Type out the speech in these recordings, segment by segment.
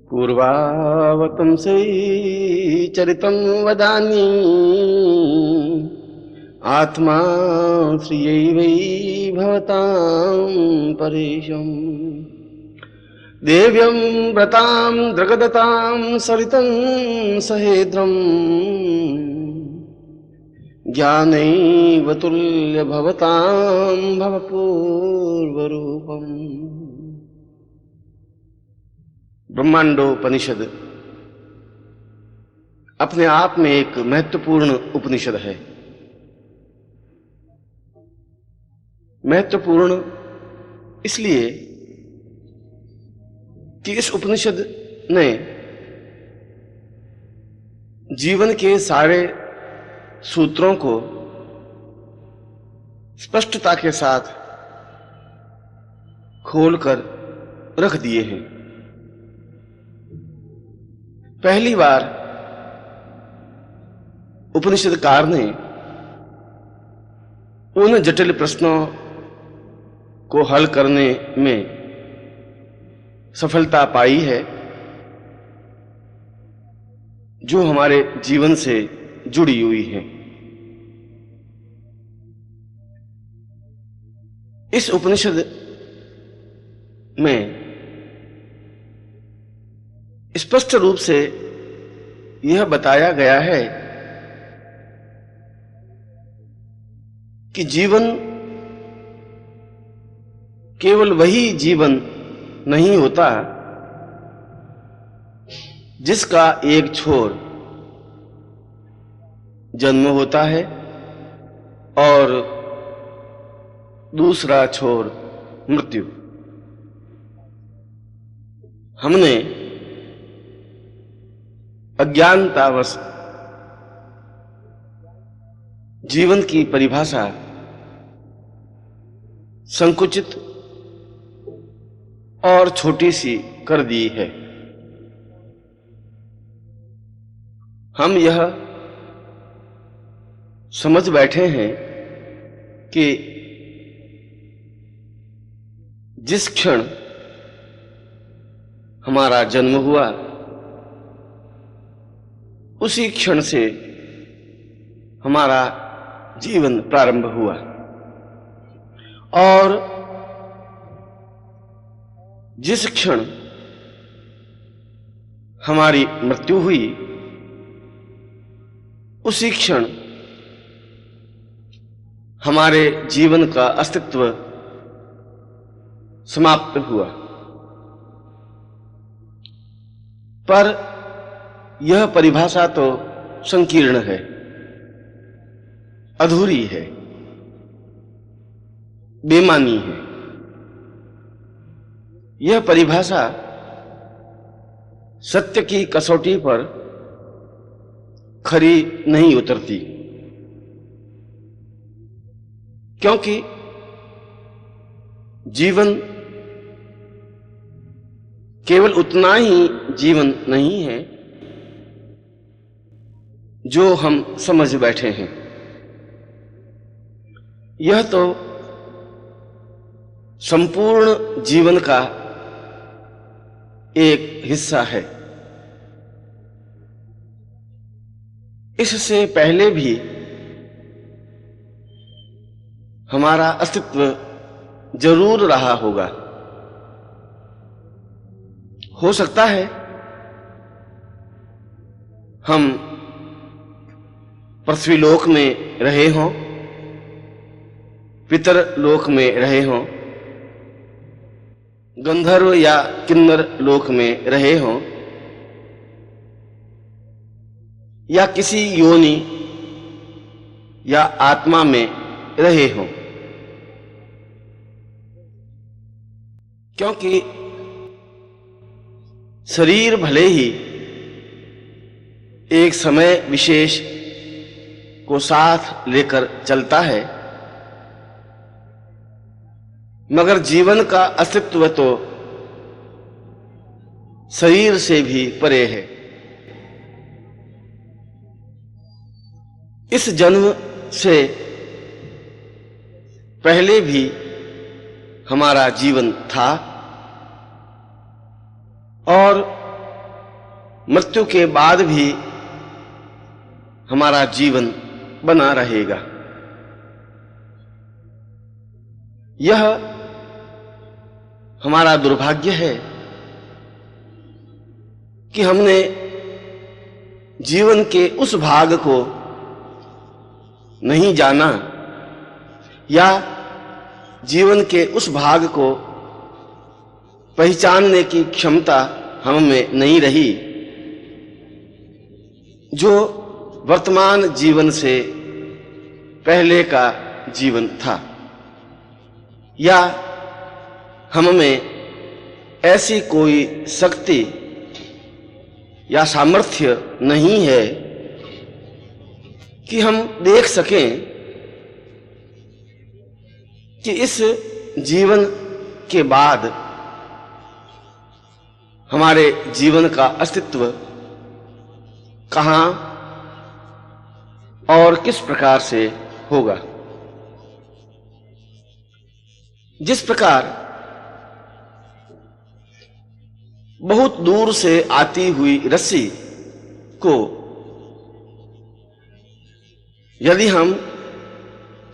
पूर्वावतं चरितं वदामि आत्मा श्रियै भवतां परेशम् देव्यं व्रतां द्रगदतां सरितं सहेद्रम् ज्ञानैव तुल्य भवतां भवपूर्वरूपम्। ब्रह्मांडोपनिषद अपने आप में एक महत्वपूर्ण उपनिषद है। महत्वपूर्ण इसलिए कि इस उपनिषद ने जीवन के सारे सूत्रों को स्पष्टता के साथ खोलकर रख दिए हैं। पहली बार उपनिषदकार ने उन जटिल प्रश्नों को हल करने में सफलता पाई है जो हमारे जीवन से जुड़ी हुई है। इस उपनिषद में स्पष्ट रूप से यह बताया गया है कि जीवन केवल वही जीवन नहीं होता जिसका एक छोर जन्म होता है और दूसरा छोर मृत्यु। हमने अज्ञानतावश जीवन की परिभाषा संकुचित और छोटी सी कर दी है। हम यह समझ बैठे हैं कि जिस क्षण हमारा जन्म हुआ उसी क्षण से हमारा जीवन प्रारंभ हुआ और जिस क्षण हमारी मृत्यु हुई उसी क्षण हमारे जीवन का अस्तित्व समाप्त हुआ। पर यह परिभाषा तो संकीर्ण है, अधूरी है, बेमानी है। यह परिभाषा सत्य की कसौटी पर खरी नहीं उतरती, क्योंकि जीवन केवल उतना ही जीवन नहीं है जो हम समझ बैठे हैं। यह तो संपूर्ण जीवन का एक हिस्सा है। इससे पहले भी हमारा अस्तित्व जरूर रहा होगा। हो सकता है हम पृथ्वीलोक में रहे हों, पितरलोक में रहे हों, गंधर्व या किन्नर लोक में रहे हों या किसी योनि या आत्मा में रहे हों, क्योंकि शरीर भले ही एक समय विशेष को साथ लेकर चलता है, मगर जीवन का अस्तित्व तो शरीर से भी परे है। इस जन्म से पहले भी हमारा जीवन था और मृत्यु के बाद भी हमारा जीवन बना रहेगा। यह हमारा दुर्भाग्य है कि हमने जीवन के उस भाग को नहीं जाना या जीवन के उस भाग को पहचानने की क्षमता हम में नहीं रही जो वर्तमान जीवन से पहले का जीवन था, या हम में ऐसी कोई शक्ति या सामर्थ्य नहीं है कि हम देख सकें कि इस जीवन के बाद हमारे जीवन का अस्तित्व कहाँ और किस प्रकार से होगा। जिस प्रकार बहुत दूर से आती हुई रस्सी को यदि हम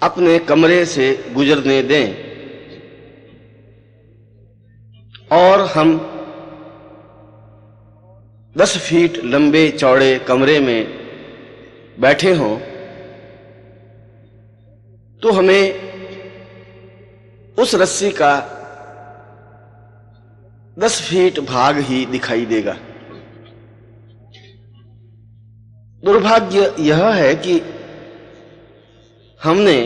अपने कमरे से गुजरने दें और हम 10 फीट लंबे चौड़े कमरे में बैठे हों तो हमें उस रस्सी का 10 फीट भाग ही दिखाई देगा। दुर्भाग्य यह है कि हमने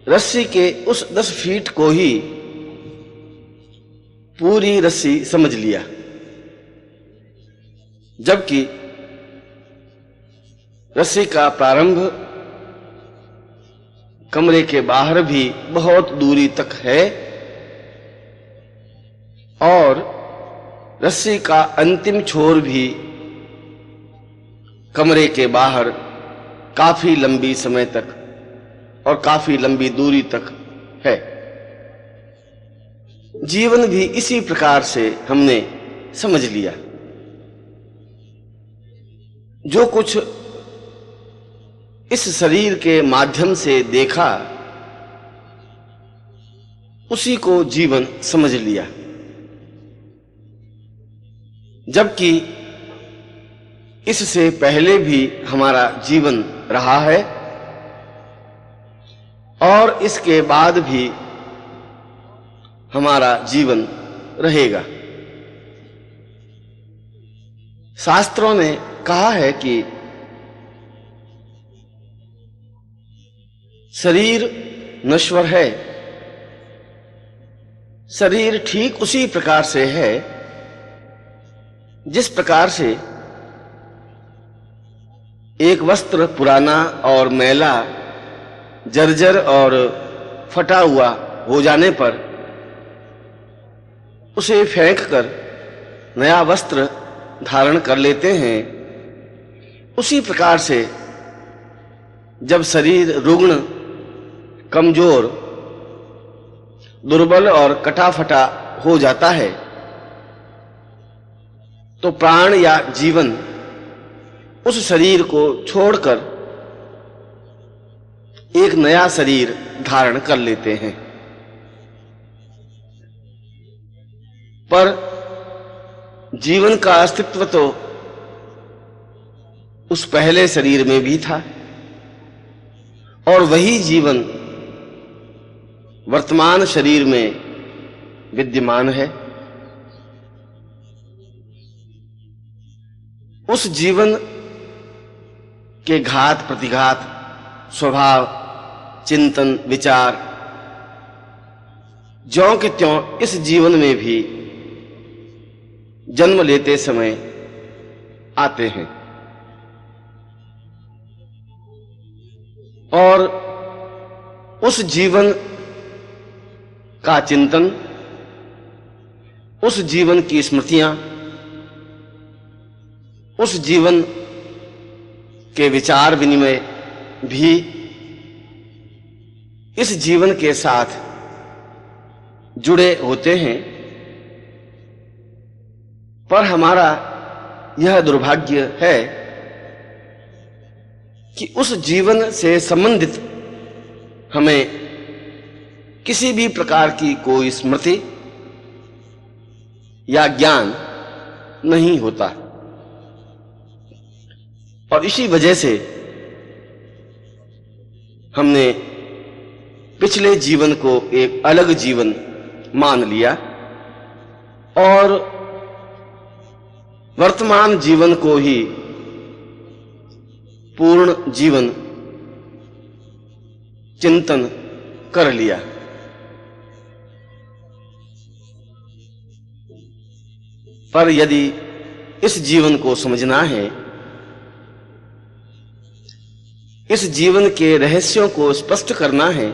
रस्सी के उस 10 फीट को ही पूरी रस्सी समझ लिया, जबकि रस्सी का प्रारंभ कमरे के बाहर भी बहुत दूरी तक है और रस्सी का अंतिम छोर भी कमरे के बाहर काफी लंबी समय तक और काफी लंबी दूरी तक है। जीवन भी इसी प्रकार से हमने समझ लिया। जो कुछ इस शरीर के माध्यम से देखा उसी को जीवन समझ लिया, जबकि इससे पहले भी हमारा जीवन रहा है और इसके बाद भी हमारा जीवन रहेगा। शास्त्रों ने कहा है कि शरीर नश्वर है। शरीर ठीक उसी प्रकार से है जिस प्रकार से एक वस्त्र पुराना और मैला, जर्जर और फटा हुआ हो जाने पर उसे फेंककर नया वस्त्र धारण कर लेते हैं, उसी प्रकार से जब शरीर रुग्ण, कमजोर, दुर्बल और कटा-फटा हो जाता है तो प्राण या जीवन उस शरीर को छोड़कर एक नया शरीर धारण कर लेते हैं। पर जीवन का अस्तित्व तो उस पहले शरीर में भी था और वही जीवन वर्तमान शरीर में विद्यमान है। उस जीवन के घात प्रतिघात, स्वभाव, चिंतन, विचार ज्यों के त्यों इस जीवन में भी जन्म लेते समय आते हैं और उस जीवन का चिंतन, उस जीवन की स्मृतियां, उस जीवन के विचार विनिमय भी इस जीवन के साथ जुड़े होते हैं। पर हमारा यह दुर्भाग्य है कि उस जीवन से संबंधित हमें किसी भी प्रकार की कोई स्मृति या ज्ञान नहीं होता, और इसी वजह से हमने पिछले जीवन को एक अलग जीवन मान लिया और वर्तमान जीवन को ही पूर्ण जीवन चिंतन कर लिया। पर यदि इस जीवन को समझना है, इस जीवन के रहस्यों को स्पष्ट करना है,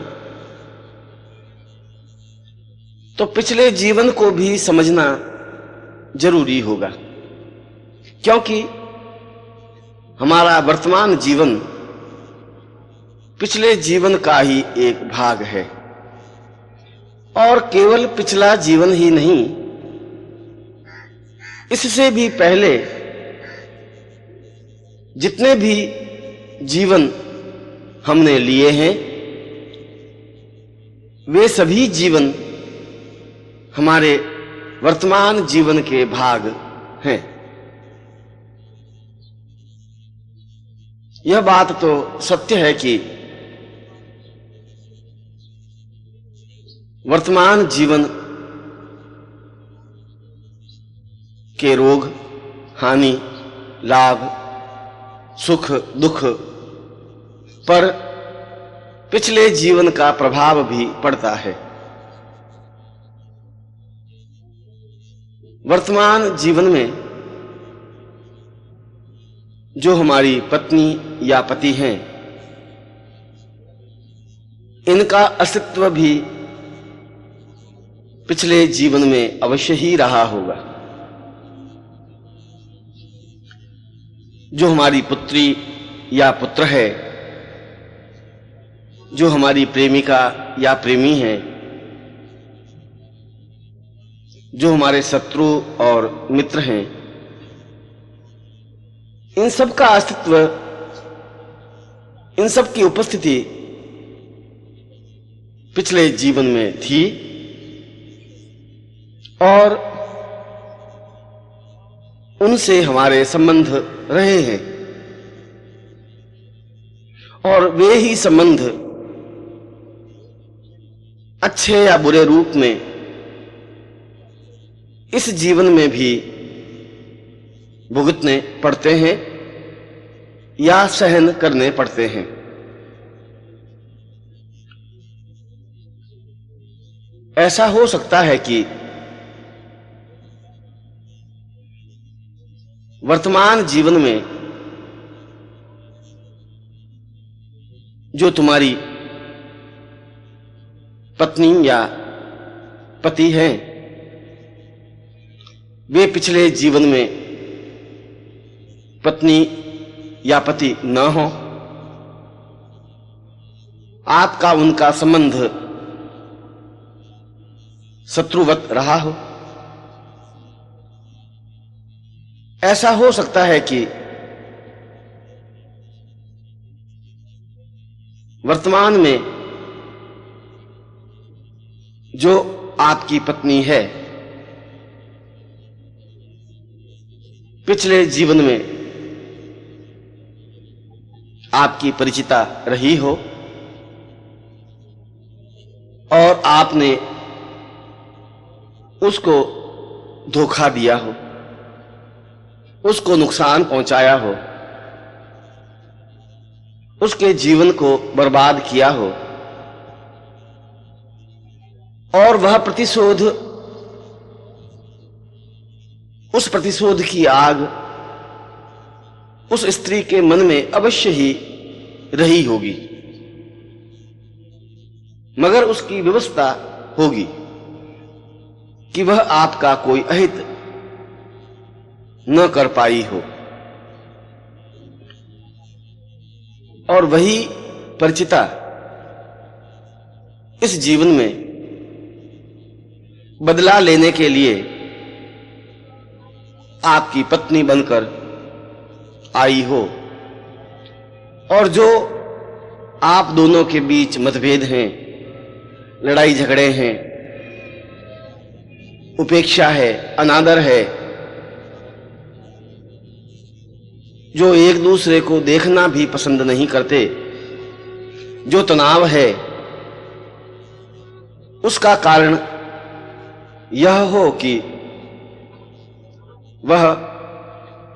तो पिछले जीवन को भी समझना जरूरी होगा, क्योंकि हमारा वर्तमान जीवन पिछले जीवन का ही एक भाग है। और केवल पिछला जीवन ही नहीं, इससे भी पहले जितने भी जीवन हमने लिए हैं, वे सभी जीवन हमारे वर्तमान जीवन के भाग हैं। यह बात तो सत्य है कि वर्तमान जीवन के रोग, हानि, लाभ, सुख, दुख पर पिछले जीवन का प्रभाव भी पड़ता है। वर्तमान जीवन में जो हमारी पत्नी या पति हैं, इनका अस्तित्व भी पिछले जीवन में अवश्य ही रहा होगा। जो हमारी पुत्री या पुत्र है, जो हमारी प्रेमिका या प्रेमी है, जो हमारे शत्रु और मित्र हैं, इन सब का अस्तित्व, इन सब की उपस्थिति पिछले जीवन में थी और उनसे हमारे संबंध रहे हैं, और वे ही संबंध अच्छे या बुरे रूप में इस जीवन में भी भुगतने पड़ते हैं या सहन करने पड़ते हैं। ऐसा हो सकता है कि वर्तमान जीवन में जो तुम्हारी पत्नी या पति हैं, वे पिछले जीवन में पत्नी या पति न हो, आपका उनका संबंध शत्रुवत रहा हो। ऐसा हो सकता है कि वर्तमान में जो आपकी पत्नी है, पिछले जीवन में आपकी परिचिता रही हो और आपने उसको धोखा दिया हो, उसको नुकसान पहुंचाया हो, उसके जीवन को बर्बाद किया हो, और वह प्रतिशोध, उस प्रतिशोध की आग उस स्त्री के मन में अवश्य ही रही होगी, मगर उसकी व्यवस्था होगी कि वह आपका कोई अहित न कर पाई हो, और वही परिचिता इस जीवन में बदला लेने के लिए आपकी पत्नी बनकर आई हो और जो आप दोनों के बीच मतभेद हैं, लड़ाई झगड़े हैं, उपेक्षा है, अनादर है, जो एक दूसरे को देखना भी पसंद नहीं करते, जो तनाव है, उसका कारण यह हो कि वह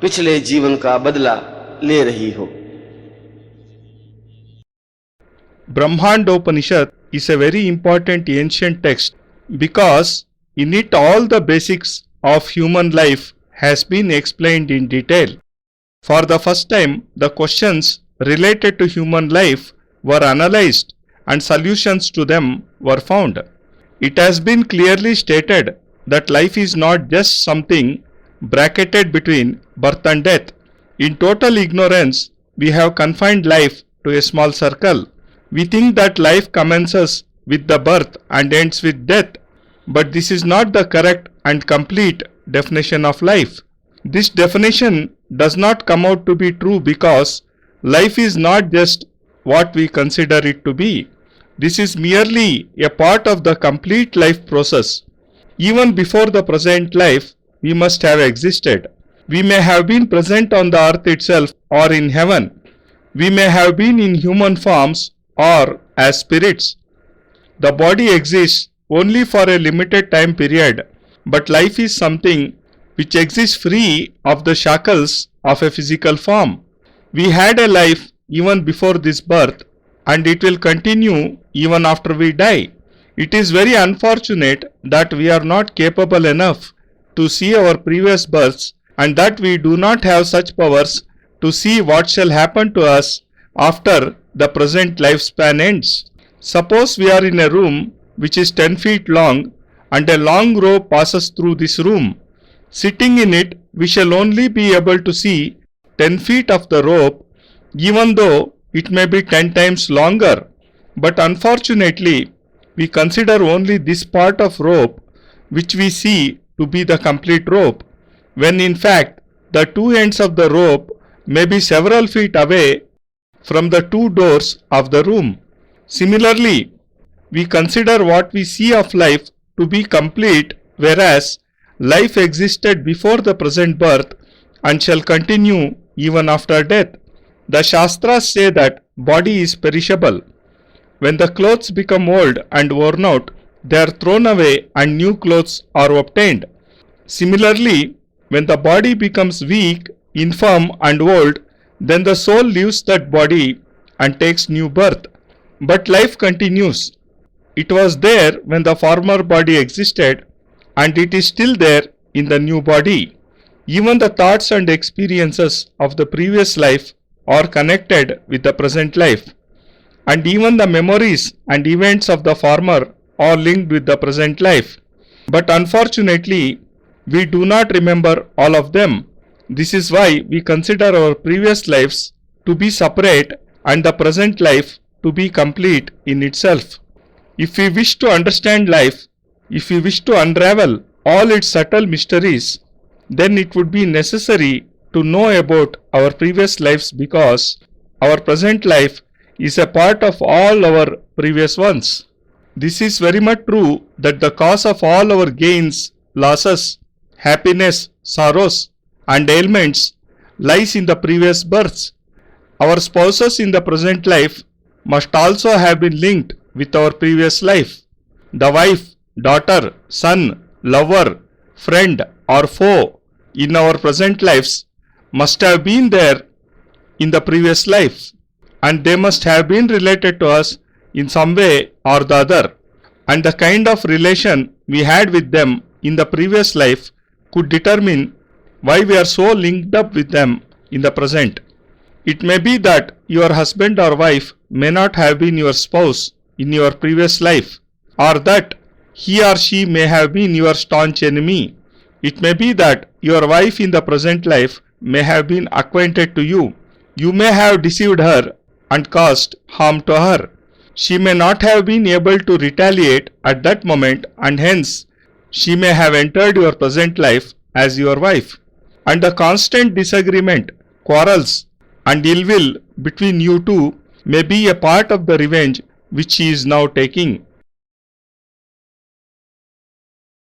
पिछले जीवन का बदला ले रही हो। Brahmandopanishad is a very important ancient text because in it all the basics of human life has been explained in detail. For the first time, the questions related to human life were analyzed and solutions to them were found. It has been clearly stated that life is not just something bracketed between birth and death. In total ignorance, we have confined life to a small circle. We think that life commences with the birth and ends with death, but this is not the correct and complete definition of life. This definition does not come out to be true because life is not just what we consider it to be. This is merely a part of the complete life process. Even before the present life, we must have existed. We may have been present on the earth itself or in heaven. We may have been in human forms or as spirits. The body exists only for a limited time period, but life is something which exists free of the shackles of a physical form. We had a life even before this birth, and it will continue even after we die. It is very unfortunate that we are not capable enough to see our previous births, and that we do not have such powers to see what shall happen to us after the present lifespan ends. Suppose we are in a room which is 10 feet long and a long rope passes through this room. Sitting in it, we shall only be able to see 10 feet of the rope, even though it may be 10 times longer. But unfortunately, we consider only this part of rope which we see to be the complete rope, when in fact the two ends of the rope may be several feet away from the two doors of the room. Similarly, we consider what we see of life to be complete, whereas life existed before the present birth and shall continue even after death. The Shastras say that body is perishable. When the clothes become old and worn out, they are thrown away and new clothes are obtained. Similarly, when the body becomes weak, infirm and old, then the soul leaves that body and takes new birth. But life continues. It was there when the former body existed, and it is still there in the new body. Even the thoughts and experiences of the previous life are connected with the present life, and even the memories and events of the former are linked with the present life. But unfortunately, we do not remember all of them. This is why we consider our previous lives to be separate and the present life to be complete in itself. If we wish to understand life, if we wish to unravel all its subtle mysteries, then it would be necessary to know about our previous lives, because our present life is a part of all our previous ones. This is very much true that the cause of all our gains, losses, happiness, sorrows and ailments lies in the previous births. Our spouses in the present life must also have been linked with our previous life. The wife, daughter, son, lover, friend or foe in our present lives must have been there in the previous life, and they must have been related to us in some way or the other, and the kind of relation we had with them in the previous life could determine why we are so linked up with them in the present. It may be that your husband or wife may not have been your spouse in your previous life, or that he or she may have been your staunch enemy. It may be that your wife in the present life may have been acquainted to you. You may have deceived her and caused harm to her. She may not have been able to retaliate at that moment, and hence she may have entered your present life as your wife. and the constant disagreement, quarrels, and ill will between you two may be a part of the revenge which he is now taking.